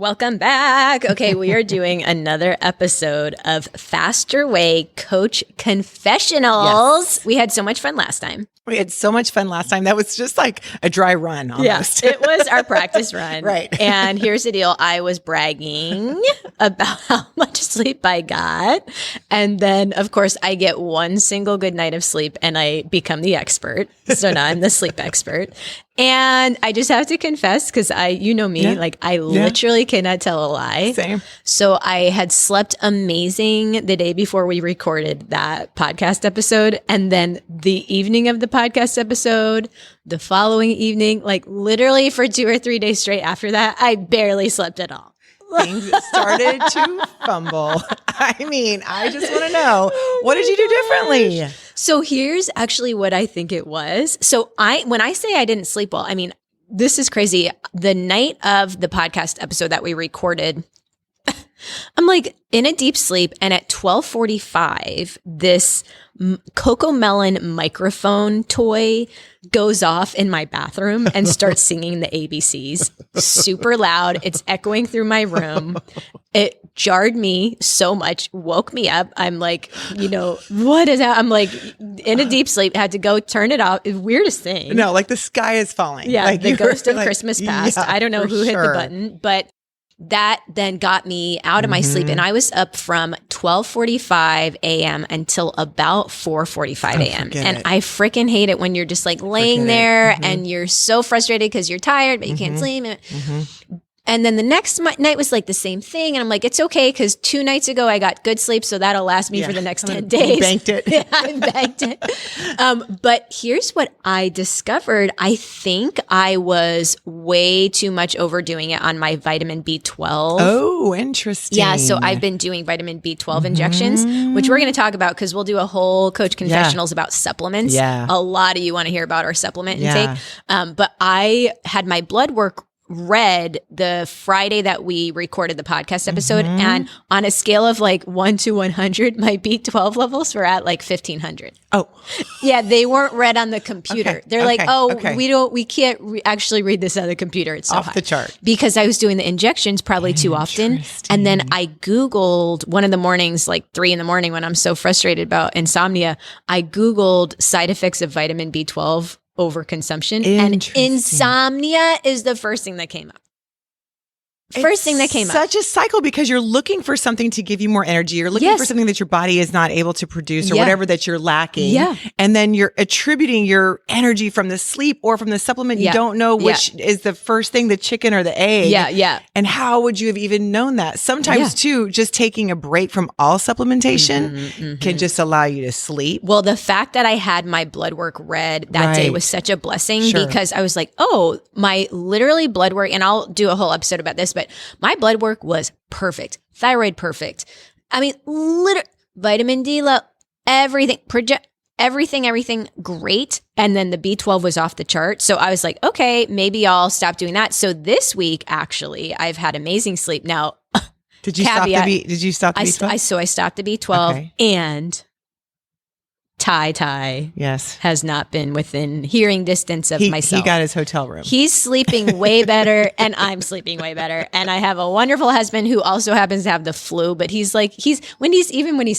Welcome back. Okay, we are doing another episode of Faster Way Coach Confessionals. Yes. We had so much fun last time. We had so much fun last time. That was just like a dry run almost. Yeah, it was our practice run. Right. And here's the deal. I was bragging about how much sleep I got. And then, of course, I get one single good night of sleep and I become the expert. So now I'm the sleep expert. And I just have to confess, because you know me, I literally cannot tell a lie. Same. So I had slept amazing the day before we recorded that podcast episode. And then the evening of the podcast episode, the following evening, like literally for 2 or 3 days straight after that, I barely slept at all. Things started to fumble. I mean, I just want to know, what did you do differently? So here's actually what I think it was. So when I say I didn't sleep well, I mean, this is crazy. The night of the podcast episode that we recorded, I'm like in a deep sleep, and at 12:45, this Coco Melon microphone toy goes off in my bathroom and starts singing the ABCs super loud. It's echoing through my room. It jarred me so much, woke me up. I'm like, what is that? I'm like in a deep sleep, had to go turn it off. Weirdest thing. No, like the sky is falling. Yeah, like the ghost of Christmas past. Yeah, I don't know who hit the button, but that then got me out of my sleep, and I was up from 12:45 a.m. until about 4:45 a.m. And I freaking hate it when you're just like laying there and you're so frustrated because you're tired, but you can't sleep. And then the next night was like the same thing. And I'm like, it's okay, because 2 nights ago I got good sleep, so that'll last me for the next 10 days. You banked it. Yeah, I banked it. But here's what I discovered. I think I was way too much overdoing it on my vitamin B12. Oh, interesting. Yeah, so I've been doing vitamin B12 injections, which we're going to talk about because we'll do a whole Coach Confessionals about supplements. Yeah. A lot of you want to hear about our supplement intake. But I had my blood work read the Friday that we recorded the podcast episode, and on a scale of like 1 to 100, my B12 levels were at like 1500. Oh, yeah, they weren't read on the computer. Okay, They're like, we can't actually read this on the computer. It's so off high. the chart. Because I was doing the injections probably too often. And then I Googled one of the mornings, like 3 a.m. when I'm so frustrated about insomnia, I Googled side effects of vitamin B12 overconsumption, and insomnia is the first thing that came up. Such a cycle, because you're looking for something to give you more energy. You're looking for something that your body is not able to produce, or whatever that you're lacking. Yeah. And then you're attributing your energy from the sleep or from the supplement. You don't know which is the first thing, the chicken or the egg. Yeah. And how would you have even known that? Sometimes too, just taking a break from all supplementation can just allow you to sleep. Well, the fact that I had my blood work read that day was such a blessing, because I was like, my literally blood work, and I'll do a whole episode about this, but my blood work was perfect. Thyroid perfect. I mean, vitamin D low, everything, everything great. And then the B12 was off the chart. So I was like, okay, maybe I'll stop doing that. So this week, actually, I've had amazing sleep. Now, did you stop the B12? So I stopped the B12, and Ty has not been within hearing distance of myself. He got his hotel room. He's sleeping way better, and I'm sleeping way better. And I have a wonderful husband who also happens to have the flu, but when he's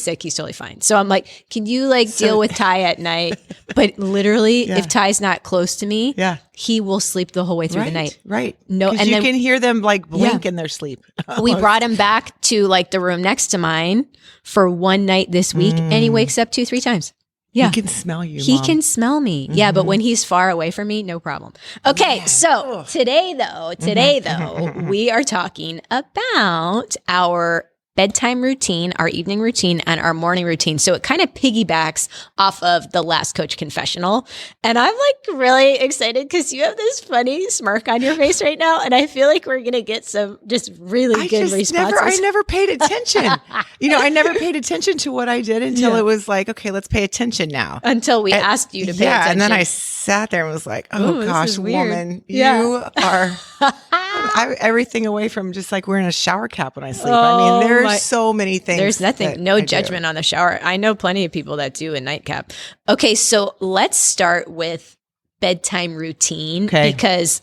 sick, he's totally fine. So I'm like, can you deal with Ty at night? But literally, if Ty's not close to me, he will sleep the whole way through the night. Right. No, and you can hear them blink in their sleep. We brought him back to the room next to mine for one night this week, and he wakes up 2-3 times. Yeah. He can smell you. He can smell me. Yeah, but when he's far away from me, no problem. Okay, so today though, we are talking about our bedtime routine, our evening routine, and our morning routine. So it kind of piggybacks off of the last Coach Confessional. And I'm really excited because you have this funny smirk on your face right now. And I feel like we're going to get some just really good responses. I never paid attention. I never paid attention to what I did until it was like, okay, let's pay attention now. Until we asked you to pay attention. And then I sat there and was like, oh gosh, woman, you are everything away from just wearing a shower cap when I sleep. I mean, there's so many things. There's nothing, no judgment on the shower. I know plenty of people that do a nightcap. Okay, so let's start with bedtime routine because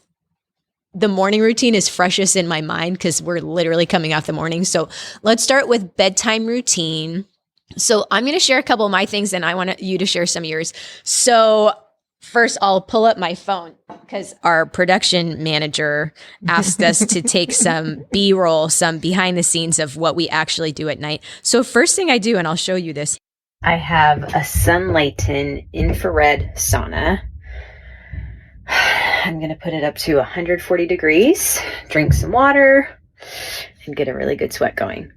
the morning routine is freshest in my mind because we're literally coming off the morning. So let's start with bedtime routine. So I'm going to share a couple of my things and I want you to share some of yours. So first, I'll pull up my phone because our production manager asked us to take some B-roll, some behind the scenes of what we actually do at night. So first thing I do, and I'll show you this, I have a Sunlighten infrared sauna. I'm going to put it up to 140 degrees, drink some water, and get a really good sweat going.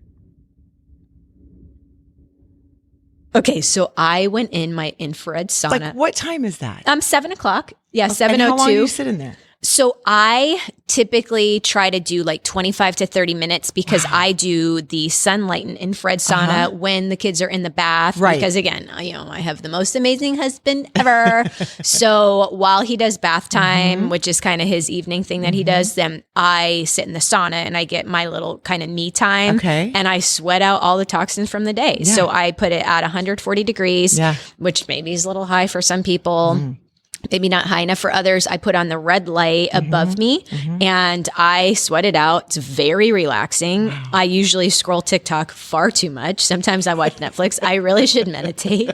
Okay, so I went in my infrared sauna. Like, what time is that? 7:00. Yeah, 7:02. And how long do you sit in there? So I typically try to do like 25 to 30 minutes because I do the Sunlighten infrared sauna when the kids are in the bath. Right. Because again, I have the most amazing husband ever. So while he does bath time, which is kind of his evening thing that he does, then I sit in the sauna and I get my little kind of me time. Okay. And I sweat out all the toxins from the day. Yeah. So I put it at 140 degrees, which maybe is a little high for some people. Maybe not high enough for others. I put on the red light above me and I sweat it out. It's very relaxing. Wow. I usually scroll TikTok far too much. Sometimes I watch Netflix. I really should meditate.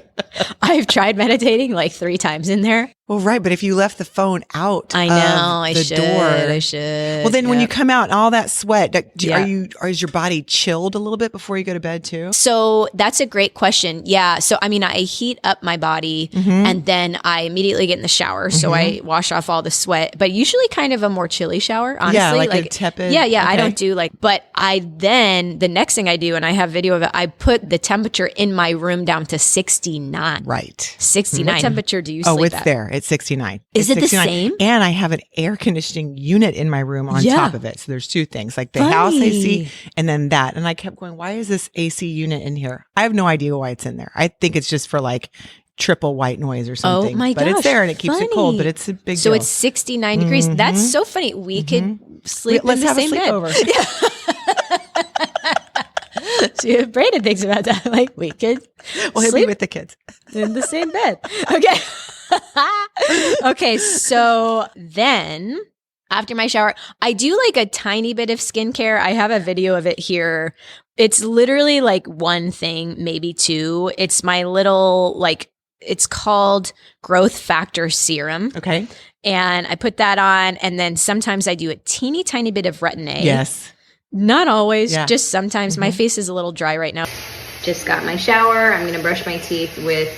I've tried meditating like 3 times in there. Well, right. But if you left the phone out I know, I the should. door. I should. Well, then when you come out, all that sweat, is your body chilled a little bit before you go to bed too? So that's a great question. Yeah. So, I mean, I heat up my body and then I immediately get in the shower. So I wash off all the sweat, but usually kind of a more chilly shower, honestly. Yeah, like a tepid. Yeah. Okay. I don't do but the next thing I do, and I have video of it, I put the temperature in my room down to 69. Right. 69. What temperature do you sleep at? Oh, it's there. It's 69. Is it's it 69. the same? And I have an air conditioning unit in my room on top of it. So there's 2 things, like the house AC and then that. And I kept going, why is this AC unit in here? I have no idea why it's in there. I think it's just for like triple white noise or something. Oh my gosh. But it's there and it keeps it cold, but it's a big deal. So it's 69 degrees. That's so funny. We could sleep in the same bed. Let's have a sleepover. So Brayden thinks about that. Like, we could he'll be with the kids in the same bed. Okay. Okay. So then after my shower, I do like a tiny bit of skincare. I have a video of it here. It's literally like 1 thing, maybe 2. It's my little, it's called growth factor serum. Okay. And I put that on. And then sometimes I do a teeny tiny bit of retin-A. Yes. Not always, just sometimes. My face is a little dry right now. Just got my shower. I'm going to brush my teeth with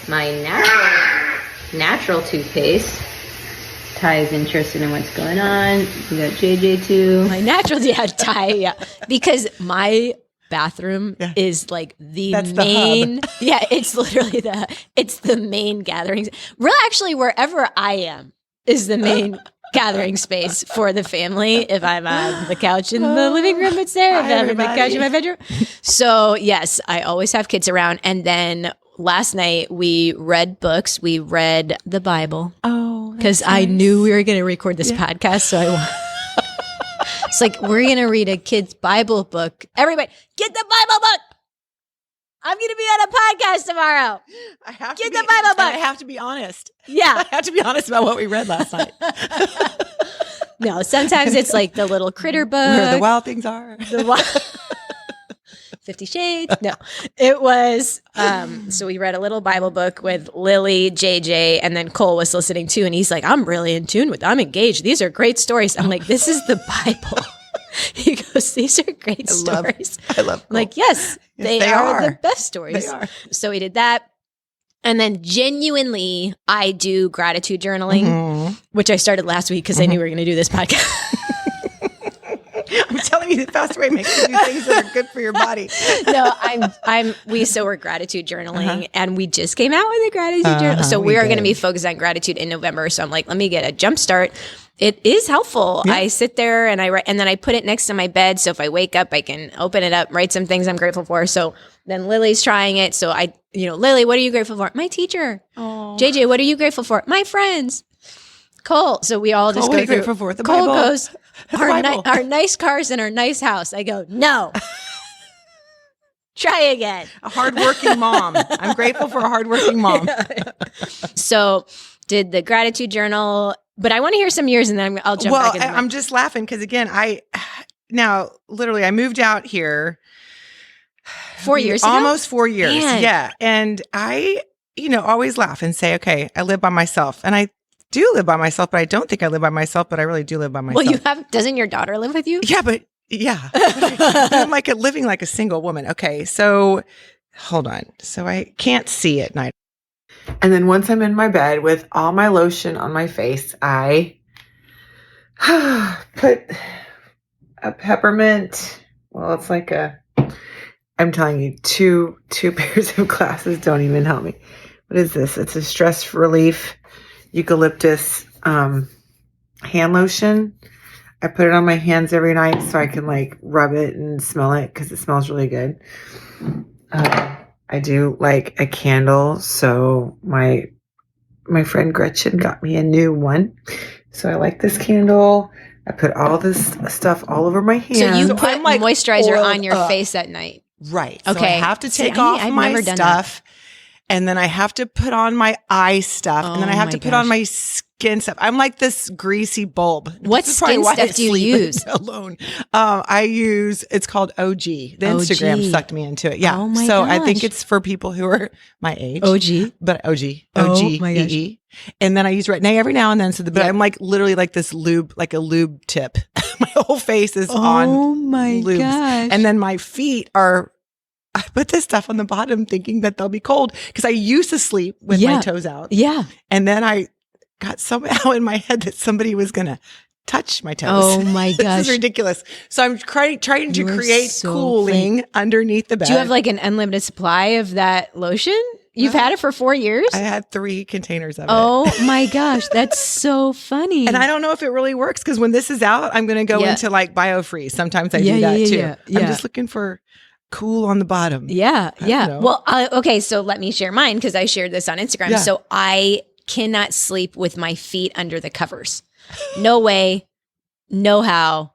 my natural toothpaste. Ty is interested in what's going on. We got JJ too. My natural, Ty, because my bathroom is like That's main. The hub. It's literally it's the main gathering. Really, actually, wherever I am is the main gathering space for the family. If I'm on the couch in the living room, it's there. If I'm in the couch in my bedroom. So yes, I always have kids around. And then last night we read books. We read the Bible. Oh, because I knew we were going to record this podcast. So it's like, we're going to read a kid's Bible book. Everybody get the Bible book. I'm going to be on a podcast tomorrow. Get the Bible book. I have to be honest. Yeah. I have to be honest about what we read last night. No, sometimes it's like the little critter book. Where the wild things are. 50 Shades. No, it was, so we read a little Bible book with Lily, JJ, and then Cole was listening too. And he's like, I'm really in tune I'm engaged. These are great stories. I'm like, this is the Bible. He goes, these are great stories. I love Cole. I'm like, yes, they are the best stories. They are. So we did that. And then genuinely, I do gratitude journaling, which I started last week because I knew we were going to do this podcast. I'm telling you, the fast way makes you do things that are good for your body. No, we're gratitude journaling and we just came out with a gratitude journal. So we are going to be focused on gratitude in November. So I'm like, let me get a jump start. It is helpful. Yeah. I sit there and I write, and then I put it next to my bed. So if I wake up, I can open it up, write some things I'm grateful for. So then Lily's trying it. So Lily, what are you grateful for? My teacher. Oh. JJ, what are you grateful for? My friends. Cole. So we all just go through. Grateful for? The Cole Bible. Goes, our nice cars and our nice house. I go, no. Try again. A hardworking mom. I'm grateful for a hardworking mom. So did the gratitude journal. But I want to hear some years and then I'll jump back into I'm just laughing because again, now literally I moved out here 4 years ago? Almost 4 years. Man. Yeah. And I, always laugh and say, okay, I live by myself. And I do live by myself, but I don't think I live by myself, but I really do live by myself. Well, doesn't your daughter live with you? Yeah, but I'm like living like a single woman. Okay. So hold on. So I can't see at night. And then once I'm in my bed with all my lotion on my face, I put a peppermint. Well, it's like I'm telling you, two pairs of glasses don't even help me. What is this? It's a stress relief eucalyptus hand lotion. I put it on my hands every night so I can like rub it and smell it because it smells really good. I do like a candle. So my friend Gretchen got me a new one. So I like this candle. I put all this stuff all over my hands. So you put like moisturizer on your face at night. Right. Okay. So I have to take off my stuff. And then I have to put on my eye stuff. And then I have to put on my skin stuff. I'm like this greasy bulb. What skin stuff do you use? Alone. It's called OG. The Instagram sucked me into it. Yeah. Oh my so gosh. I think it's for people who are my age. OG. But OG. Oh my gosh. EE. And then I use Retin-A every now and then. But I'm like literally like this lube, like a lube tip. My whole face is on lubes. Gosh. And then my feet I put this stuff on the bottom thinking that they'll be cold because I used to sleep with my toes out. Yeah. And then I got somehow in my head that somebody was going to touch my toes. Oh my gosh. This is ridiculous. So I'm trying to create cooling underneath the bed. Do you have like an unlimited supply of that lotion? You've had it for 4 years? I had 3 containers of it. Oh my gosh. That's so funny. And I don't know if it really works because when this is out, I'm going to go into like biofreeze. Sometimes I do that too. Yeah. I'm just looking for cool on the bottom. Yeah. Well, okay. So let me share mine because I shared this on Instagram. Yeah. So I cannot sleep with my feet under the covers. No way. No how.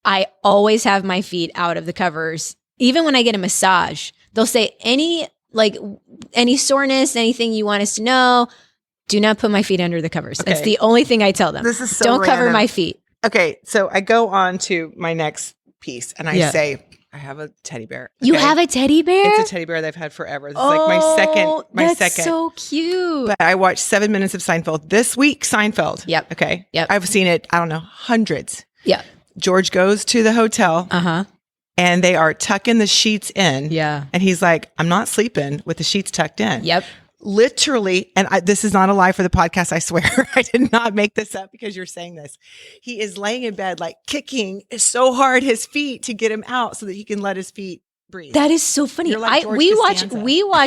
I always have my feet out of the covers. Even when I get a massage, they'll say any soreness, anything you want us to know, do not put my feet under the covers. Okay. That's the only thing I tell them. This is so Don't random. cover my feet. Okay. So I go on to my next piece and I say, I have a teddy bear. Okay? You have a teddy bear? It's a teddy bear that I've had forever. This is like my second. That's so cute. But I watched 7 minutes of Seinfeld this week. Seinfeld. Yep. Okay. Yep. I've seen it, I don't know, hundreds. Yep. George goes to the hotel. And they are tucking the sheets in. Yeah. And he's like, I'm not sleeping with the sheets tucked in. Yep. Literally, and this is not a lie for the podcast, I swear. I did not make this up because you're saying this. He is laying in bed, like kicking so hard his feet to get him out so that he can let his feet breathe. That is so funny. Like we watch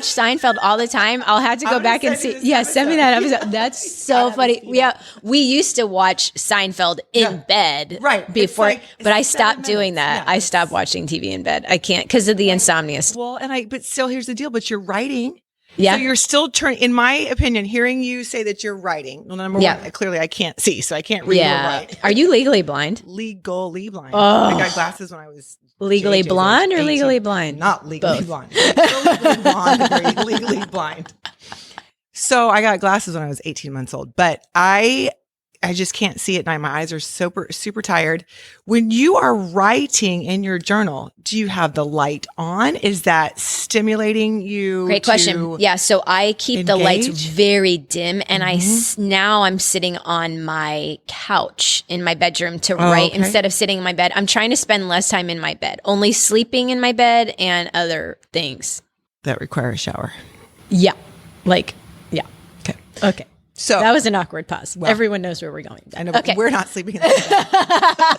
Seinfeld all the time. I'll have to go back and see. Yeah, send me that episode. That's so funny. Yeah, we used to watch Seinfeld in bed before, but I stopped doing that. I stopped watching TV in bed. I can't because of the insomnia. Well, but still, here's the deal. But you're writing. Yeah. So you're still in my opinion, hearing you say that you're writing. Well, number one, clearly I can't see, so I can't read or write. Are you legally blind? Legally blind. Oh. I got glasses when I was legally blonde or legally blind? Not legally blind. Legally blonde, very legally blind. So I got glasses when I was 18 months old, but I just can't see at night. My eyes are super tired. When you are writing in your journal, do you have the light on? Is that stimulating you? Great question. Yeah. So I keep the lights very dim and now I'm sitting on my couch in my bedroom to write instead of sitting in my bed. I'm trying to spend less time in my bed, only sleeping in my bed and other things that require a shower. Yeah. Okay. So that was an awkward pause. Well, everyone knows where we're going. I know, but we're not sleeping in the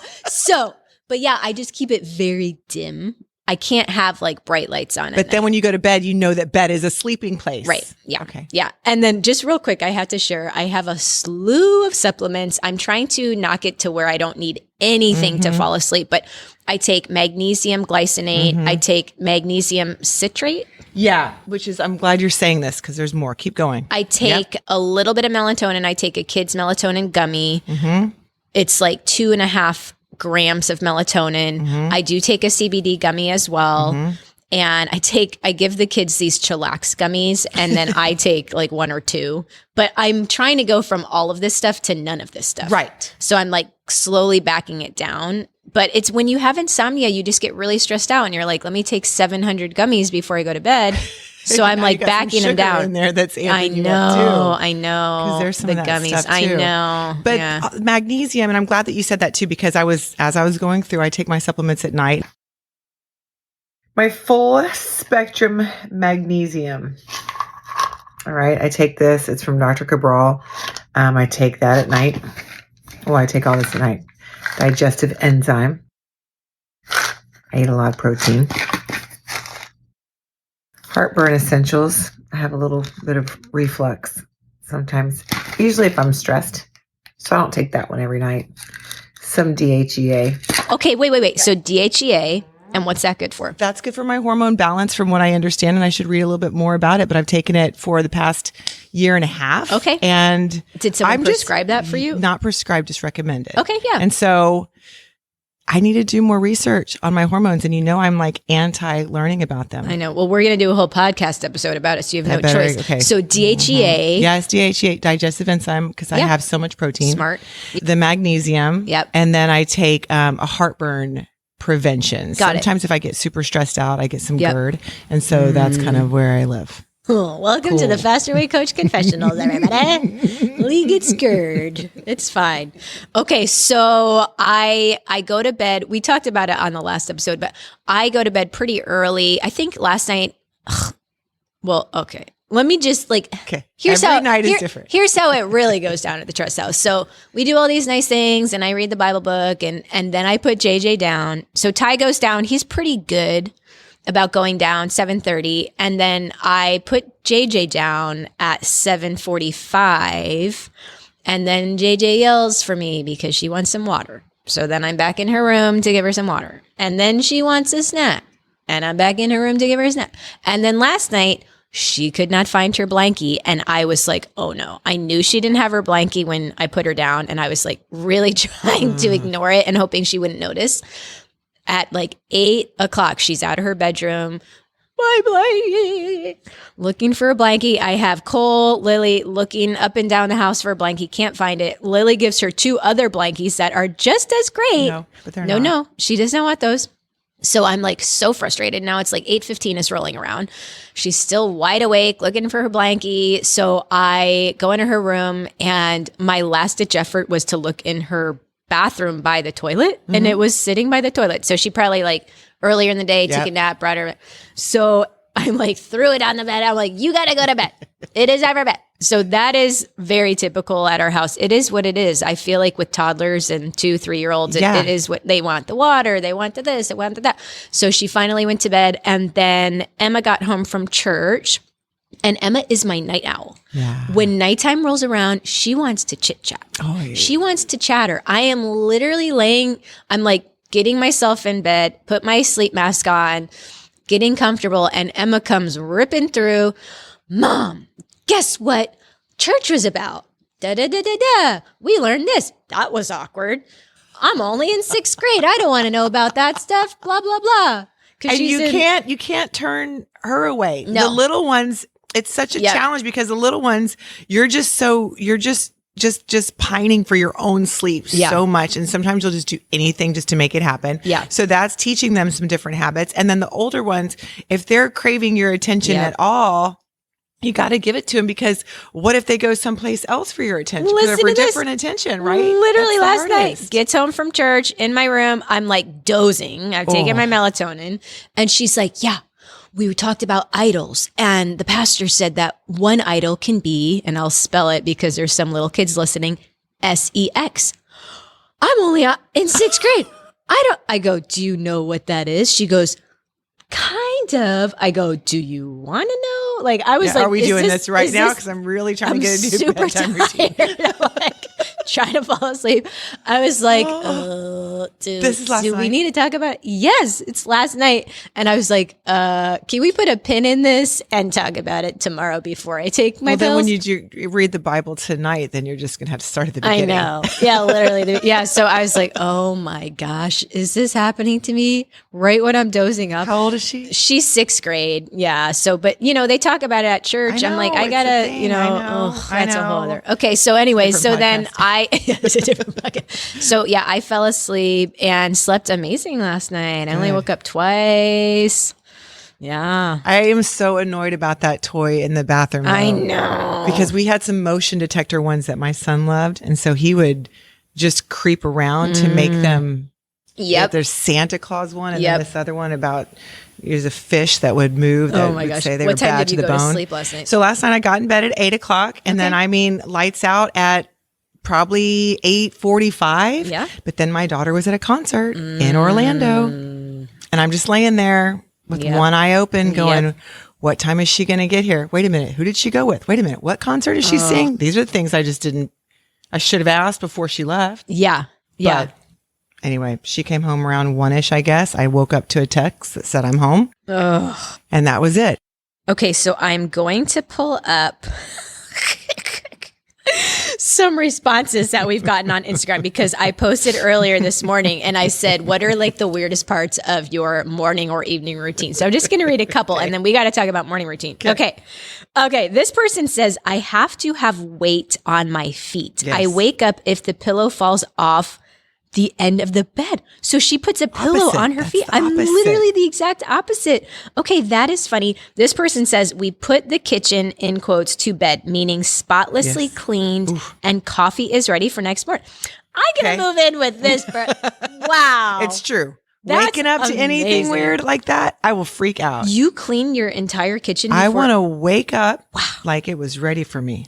bed. But yeah, I just keep it very dim. I can't have like bright lights on. But then when you go to bed, you know that bed is a sleeping place. Right. Yeah. Okay. Yeah. And then just real quick, I have to share, I have a slew of supplements. I'm trying to knock it to where I don't need anything to fall asleep, but I take magnesium glycinate. I take magnesium citrate. Yeah, which is, I'm glad you're saying this because there's more. Keep going. I take a little bit of melatonin. I take a kid's melatonin gummy. It's like 2.5 grams of melatonin. I do take a CBD gummy as well. And I give the kids these chillax gummies, and then I take like 1 or 2. But I'm trying to go from all of this stuff to none of this stuff. Right. So I'm like slowly backing it down. But it's when you have insomnia, you just get really stressed out, and you're like, let me take 700 gummies before I go to bed. So I'm like backing them down. In there that's I amping you up too. I know. Because there's some the of that gummies. stuff too. I know. But magnesium, and I'm glad that you said that too, because as I was going through, I take my supplements at night. My full spectrum magnesium. All right, I take this. It's from Dr. Cabral. I take that at night. Well, I take all this at night. Digestive enzyme. I eat a lot of protein. Heartburn essentials. I have a little bit of reflux sometimes, usually if I'm stressed. So I don't take that one every night. Some DHEA. Okay, wait. So DHEA, and what's that good for? That's good for my hormone balance from what I understand, and I should read a little bit more about it, but I've taken it for the past year and a half. Okay. And did someone prescribe that for you? Not prescribed, just recommended. Okay, yeah. And so I need to do more research on my hormones, and I'm like anti-learning about them. I know. Well, we're going to do a whole podcast episode about it, so you have no choice. Okay. So DHEA. Yes, DHEA, digestive enzyme, because I have so much protein. Smart. The magnesium. Yep. And then I take a heartburn prevention. Sometimes if I get super stressed out, I get some GERD. And so that's kind of where I live. Cool. Welcome to the Faster Way Coach Confessionals, everybody. Lee gets scared. It's fine. Okay, so I go to bed. We talked about it on the last episode, but I go to bed pretty early. I think last night. Well, okay. Let me just here's Every how night is different. Here's how it really goes down at the Trust House. So we do all these nice things, and I read the Bible book, and then I put JJ down. So Ty goes down. He's pretty good about going down 7:30, and then I put JJ down at 7:45, and then JJ yells for me because she wants some water. So then I'm back in her room to give her some water, and then she wants a snack, and I'm back in her room to give her a snack. And then last night she could not find her blankie, and I was like, oh no. I knew she didn't have her blankie when I put her down, and I was like really trying to ignore it and hoping she wouldn't notice. At 8 o'clock, she's out of her bedroom. My blankie. Looking for a blankie. I have Cole, Lily looking up and down the house for a blankie. Can't find it. Lily gives her 2 other blankies that are just as great. No, but they're not. No. She does not want those. So I'm so frustrated. Now it's 8:15 is rolling around. She's still wide awake looking for her blankie. So I go into her room, and my last ditch effort was to look in her bathroom by the toilet, and it was sitting by the toilet. So she probably earlier in the day took a nap, brought her. So I'm threw it on the bed. I'm like, you got to go to bed. It is ever bed. So that is very typical at our house. It is what it is. I feel like with toddlers and 2-3-year-olds, it is what they want. The water, they want this, they want that. So she finally went to bed, and then Emma got home from church. And Emma is my night owl. Yeah. When nighttime rolls around, she wants to chit chat. Oh, yeah. She wants to chatter. I am literally I'm getting myself in bed, put my sleep mask on, getting comfortable, and Emma comes ripping through. Mom, guess what church was about? Da-da-da-da-da. We learned this. That was awkward. I'm only in 6th grade. I don't want to know about that stuff. Blah, blah, blah. And you can't turn her away. No. The little ones, it's such a challenge because the little ones, you're just pining for your own sleep so much. And sometimes you'll just do anything just to make it happen. Yeah. So that's teaching them some different habits. And then the older ones, if they're craving your attention at all, you got to give it to them, because what if they go someplace else for your attention? Listen for to this. different attention, right? Literally last night, gets home from church in my room. I'm dozing. I've taken my melatonin. And she's like, yeah, we talked about idols, and the pastor said that one idol can be, and I'll spell it because there's some little kids listening, sex. I'm only in 6th grade. I go, do you know what that is? She goes, kind of. I go, do you want to know? I was are we doing this right now? Because I'm really trying to get into super bedtime tired. routine. I'm trying to fall asleep. I was like, This is last do night? we need to talk about it? Yes, it's last night. And I was like, can we put a pin in this and talk about it tomorrow before I take my pills? Then when you read the Bible tonight, then you're just going to have to start at the beginning. I know. Yeah, literally. Yeah. So I was like, oh my gosh, is this happening to me right when I'm dozing up? How old is she? She's 6th grade. Yeah. So, but they talk about it at church. I'm like, I gotta, that's a whole other. Okay. So anyway, so then it's a different bucket. So yeah, I fell asleep and slept amazing last night. I only woke up twice. Yeah. I am so annoyed about that toy in the bathroom. I know. Because we had some motion detector ones that my son loved. And so he would just creep around to make them. Yep. There's Santa Claus one. And then this other one about there's a fish that would move. That oh my gosh. Say they what were time bad did you to the go bone. to sleep last night? So last night I got in bed at 8:00. And then lights out at probably 8:45. Yeah. But then my daughter was at a concert in Orlando. And I'm just laying there with one eye open going, what time is she going to get here? Wait a minute. Who did she go with? Wait a minute. What concert is she seeing? These are the things I should have asked before she left. Yeah. Yeah. But anyway, she came home around 1-ish, I guess. I woke up to a text that said I'm home. Ugh. And that was it. Okay. So I'm going to pull up some responses that we've gotten on Instagram because I posted earlier this morning and I said, what are like the weirdest parts of your morning or evening routine? So I'm just going to read a couple and then we got to talk about morning routine. Okay. This person says, I have to have weight on my feet. Yes. I wake up if the pillow falls off the end of the bed. So she puts a pillow on her feet. I'm literally the exact opposite. Okay, that is funny. This person says, we put the kitchen, in quotes, to bed, meaning spotlessly cleaned and coffee is ready for next morning. I'm going to move in with this. Wow. It's true. That's Waking up to anything weird like that, I will freak out. You clean your entire kitchen before? I want to wake up like it was ready for me.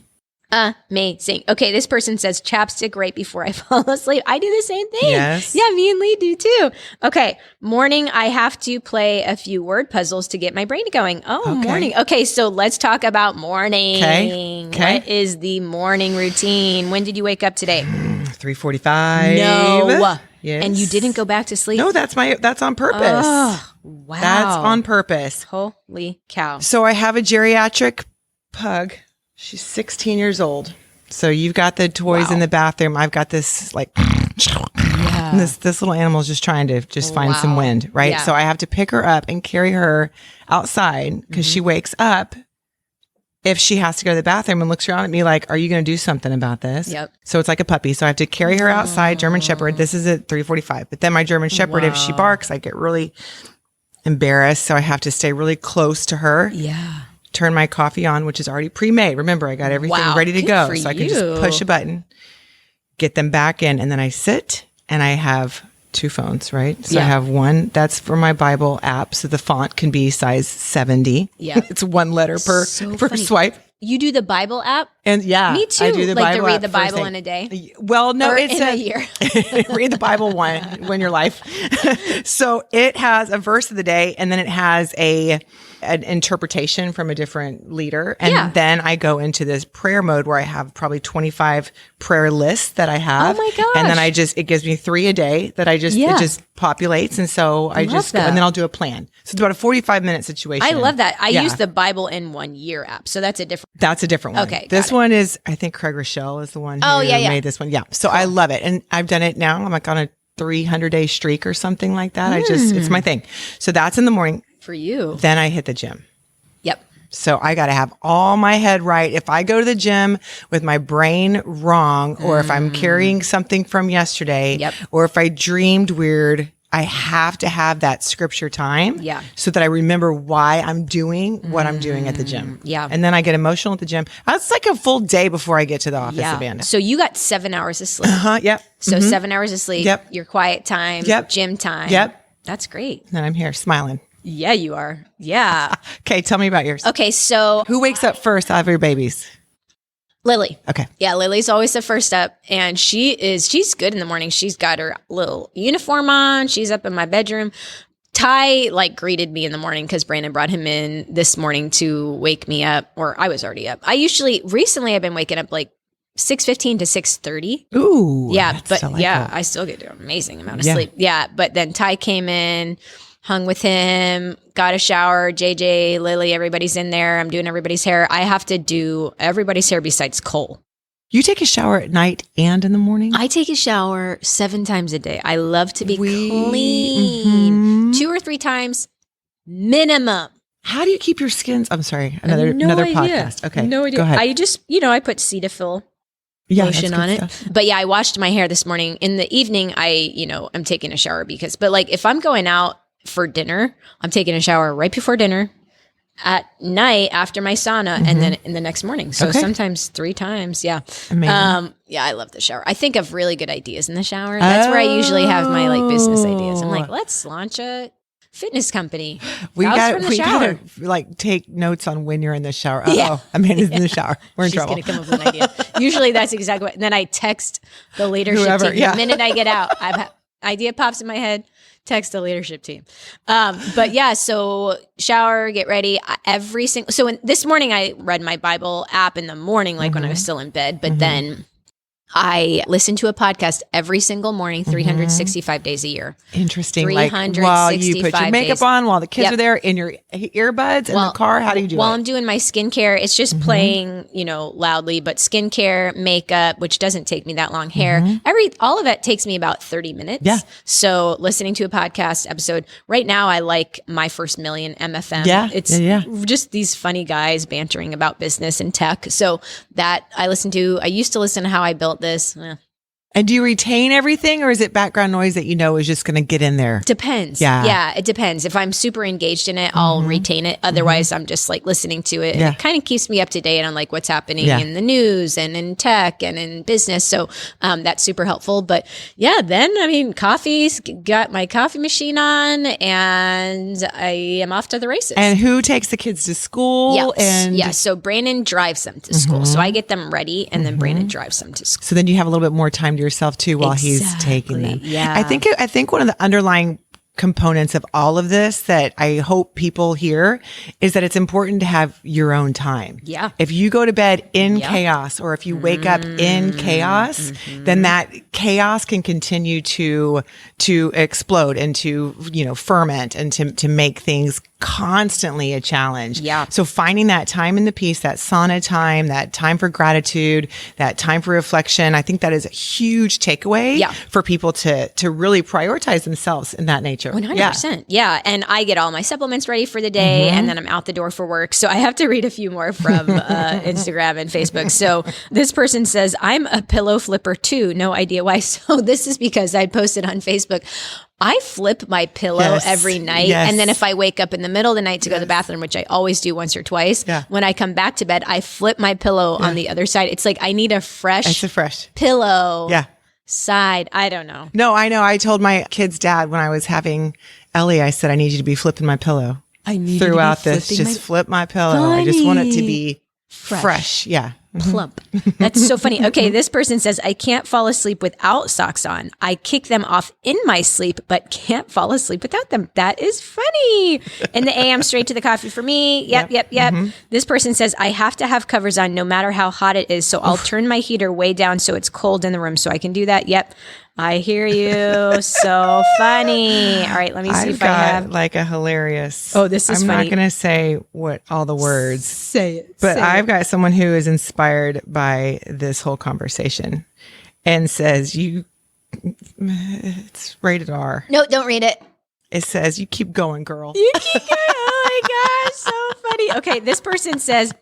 Amazing. Okay, this person says chapstick right before I fall asleep. I do the same thing. Yes. Yeah, me and Lee do too. Okay, morning, I have to play a few word puzzles to get my brain going. Morning. Okay, so let's talk about morning. Okay. What is the morning routine? When did you wake up today? 3:45. No. Yes. And you didn't go back to sleep? No, that's on purpose. Oh, wow. That's on purpose. Holy cow. So I have a geriatric pug. She's 16 years old. So you've got the toys in the bathroom. I've got this this little animal is just trying to find some wind, right? Yeah. So I have to pick her up and carry her outside because she wakes up if she has to go to the bathroom and looks around at me like, are you going to do something about this? Yep. So it's like a puppy. So I have to carry her outside, German Shepherd. This is at 3:45. But then my German Shepherd, if she barks, I get really embarrassed. So I have to stay really close to her. Yeah. Turn my coffee on, which is already pre-made. Remember, I got everything ready to go. So I can just push a button, get them back in, and then I sit and I have 2 phones, right? So I have one that's for my Bible app. So the font can be size 70. Yeah. It's 1 letter per swipe. You do the Bible app? And Me too. I do the Bible to read app the first Bible thing. in a day? Well, no, Or it's in a year. Read the Bible when your life. So it has a verse of the day and then it has an interpretation from a different leader. And then I go into this prayer mode where I have probably 25 prayer lists that I have. Oh my gosh. And then it gives me 3 a day that it just populates. And so I just go, and then I'll do a plan. So it's about a 45-minute situation. I love that. I use the Bible in 1 year app. So that's a different one. Okay. This one is, I think Craig Rochelle is the one who made this one. Yeah. So I love it. And I've done it now. I'm like on a 300-day streak or something like that. It's my thing. So that's in the morning. For you. Then I hit the gym. Yep. So I got to have all my head right. If I go to the gym with my brain wrong, or if I'm carrying something from yesterday, or if I dreamed weird, I have to have that scripture time so that I remember why I'm doing what I'm doing at the gym. Yeah. And then I get emotional at the gym. It's like a full day before I get to the office, Amanda. So you got 7 hours of sleep. Yep. So 7 hours of sleep, your quiet time, gym time. Yep. That's great. And I'm here smiling. Yeah, you are. Yeah. Okay, tell me about yours. Okay, so who wakes up first out of your babies? Lily. Okay. Yeah, Lily's always the first up, and she's good in the morning. She's got her little uniform on. She's up in my bedroom. Ty greeted me in the morning because Brandon brought him in this morning to wake me up, or I was already up. Recently I've been waking up 6:15 to 6:30. Ooh. Yeah. But delightful. I still get an amazing amount of sleep. Yeah. But then Ty came in, hung with him, got a shower. JJ, Lily, everybody's in there. I'm doing everybody's hair. I have to do everybody's hair besides Cole. You take a shower at night and in the morning? I take a shower 7 times a day. I love to be clean. 2 or 3 times minimum. How do you keep your skins? I'm sorry. Another podcast. Okay. No idea. Go ahead. I just, I put Cetaphil lotion on it. Stuff. But yeah, I washed my hair this morning. In the evening, I'm taking a shower but like if I'm going out for dinner, I'm taking a shower right before dinner, at night after my sauna, and then in the next morning. So sometimes 3 times. Yeah. Amazing. I love the shower. I think of really good ideas in the shower. That's where I usually have my like business ideas. I'm like, let's launch a fitness company. We gotta like take notes on when you're in the shower. Amanda's in the shower. We're in trouble. She's gonna come up with an idea. Usually that's exactly what. And then I text the leadership team the minute I get out. Idea pops in my head. Text the leadership team. But yeah, so shower, get ready. This morning I read my Bible app in the morning, like when I was still in bed. But then I listen to a podcast every single morning, 365 days a year. Interesting. Like while you put your makeup on, while the kids are there, in your earbuds in the car. How do you do it? While I'm doing my skincare, it's just playing, loudly, but skincare, makeup, which doesn't take me that long, hair, all of it takes me about 30 minutes. Yeah. So listening to a podcast episode right now, I like My First Million MFM. Yeah. It's just these funny guys bantering about business and tech. So that I listen to. I used to listen to How I Built This. And do you retain everything, or is it background noise that is just going to get in there? Depends. Yeah, it depends. If I'm super engaged in it, I'll retain it. Otherwise, I'm just like listening to it. And it kind of keeps me up to date on like what's happening in the news and in tech and in business. So that's super helpful. But yeah, then coffee's got my coffee machine on, and I am off to the races. And who takes the kids to school? So Brandon drives them to school. So I get them ready, and then Brandon drives them to school. So then you have a little bit more time to yourself too while he's taking them. Yeah. I think one of the underlying components of all of this that I hope people hear is that it's important to have your own time. Yeah. If you go to bed in chaos, or if you wake up in chaos, then that chaos can continue to explode and to, ferment and to make things constantly a challenge. Yeah. So finding that time in the peace, that sauna time, that time for gratitude, that time for reflection, I think that is a huge takeaway for people to really prioritize themselves in that nature. 100%. Yeah. And I get all my supplements ready for the day, and then I'm out the door for work. So I have to read a few more from Instagram and Facebook. So this person says, I'm a pillow flipper too. No idea why. So this is because I posted on Facebook, I flip my pillow every night. And then if I wake up in the middle of the night to go to the bathroom, which I always do once or twice, when I come back to bed, I flip my pillow on the other side. It's like I need a fresh pillow side. I don't know. No, I know. I told my kid's dad when I was having Ellie, I said, I need you to be flipping my pillow. I need throughout this. Just flip my pillow. Funny. I just want it to be fresh. Yeah. Plump. That's so funny. Okay, this person says, I can't fall asleep without socks on. I kick them off in my sleep, but can't fall asleep without them. That is funny. In the AM, straight to the coffee for me. Yep. This person says, I have to have covers on no matter how hot it is. So I'll turn my heater way down so it's cold in the room so I can do that. Yep. I hear you. So funny. All right, let me see if I have like a hilarious. Oh, this is I'm funny. not going to say what all the words. Say it. But I've got someone who is inspired by this whole conversation and says, it's rated R. No, don't read it. It says, you keep going, girl. You keep going. Oh my gosh, so funny. Okay, this person says,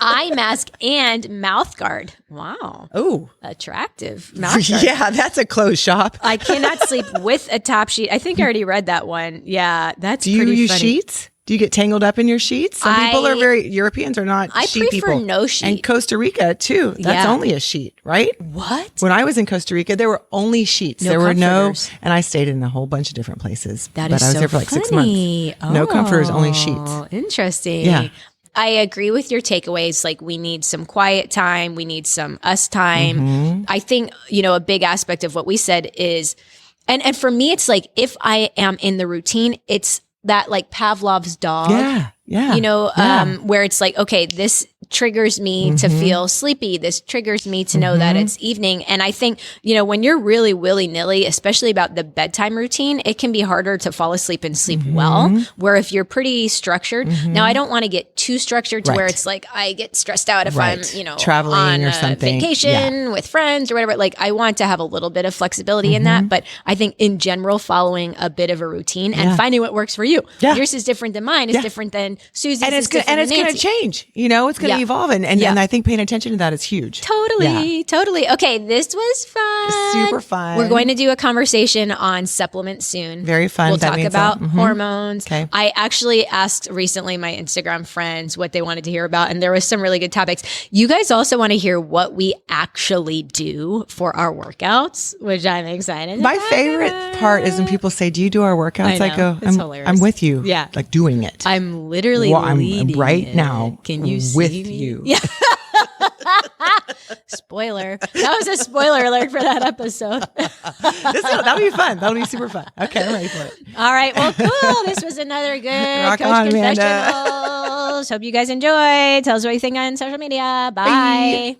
eye mask and mouth guard. Wow. Oh. Attractive mouth guard. Yeah, that's a closed shop. I cannot sleep with a top sheet. I think I already read that one. Yeah, that's pretty funny. Do you use sheets? Do you get tangled up in your sheets? Some people are Europeans are not sheet people. I prefer no sheet. And Costa Rica too. That's only a sheet, right? What? When I was in Costa Rica, there were only sheets. There were and I stayed in a whole bunch of different places. But I was there for like 6 months. No comforters, only sheets. Interesting. Yeah. I agree with your takeaways. Like we need some quiet time. We need some us time. I think, a big aspect of what we said is, and for me, it's like, if I am in the routine, it's that like Pavlov's dog. Yeah. Where it's like, okay, this triggers me to feel sleepy. This triggers me to know that it's evening. And I think, when you're really willy-nilly, especially about the bedtime routine, it can be harder to fall asleep and sleep well. Where if you're pretty structured, now I don't want to get too structured to where it's like I get stressed out if I'm, traveling on or a something. vacation with friends or whatever. Like I want to have a little bit of flexibility in that. But I think in general, following a bit of a routine and finding what works for you. Yours is different than mine. It's different than Susie's. And it's going to change. It's going to evolve. And I think paying attention to that is huge. Totally. Okay, this was fun. Super fun. We're going to do a conversation on supplements soon. Very fun. We'll talk about hormones. Okay. I actually asked recently my Instagram friends what they wanted to hear about, and there was some really good topics. You guys also want to hear what we actually do for our workouts, which I'm excited My favorite part is when people say, do you do our workouts? I go, I'm with you. Yeah. Like doing it. I'm literally I'm right now. Can you with see me? you? Yeah. Spoiler. That was a spoiler alert for that episode. That'll be fun. That'll be super fun. Okay, I'm ready for it. All right. Well, cool. This was another good Rock Coach on, Confessionals. Hope you guys enjoy. Tell us what you think on social media. Bye.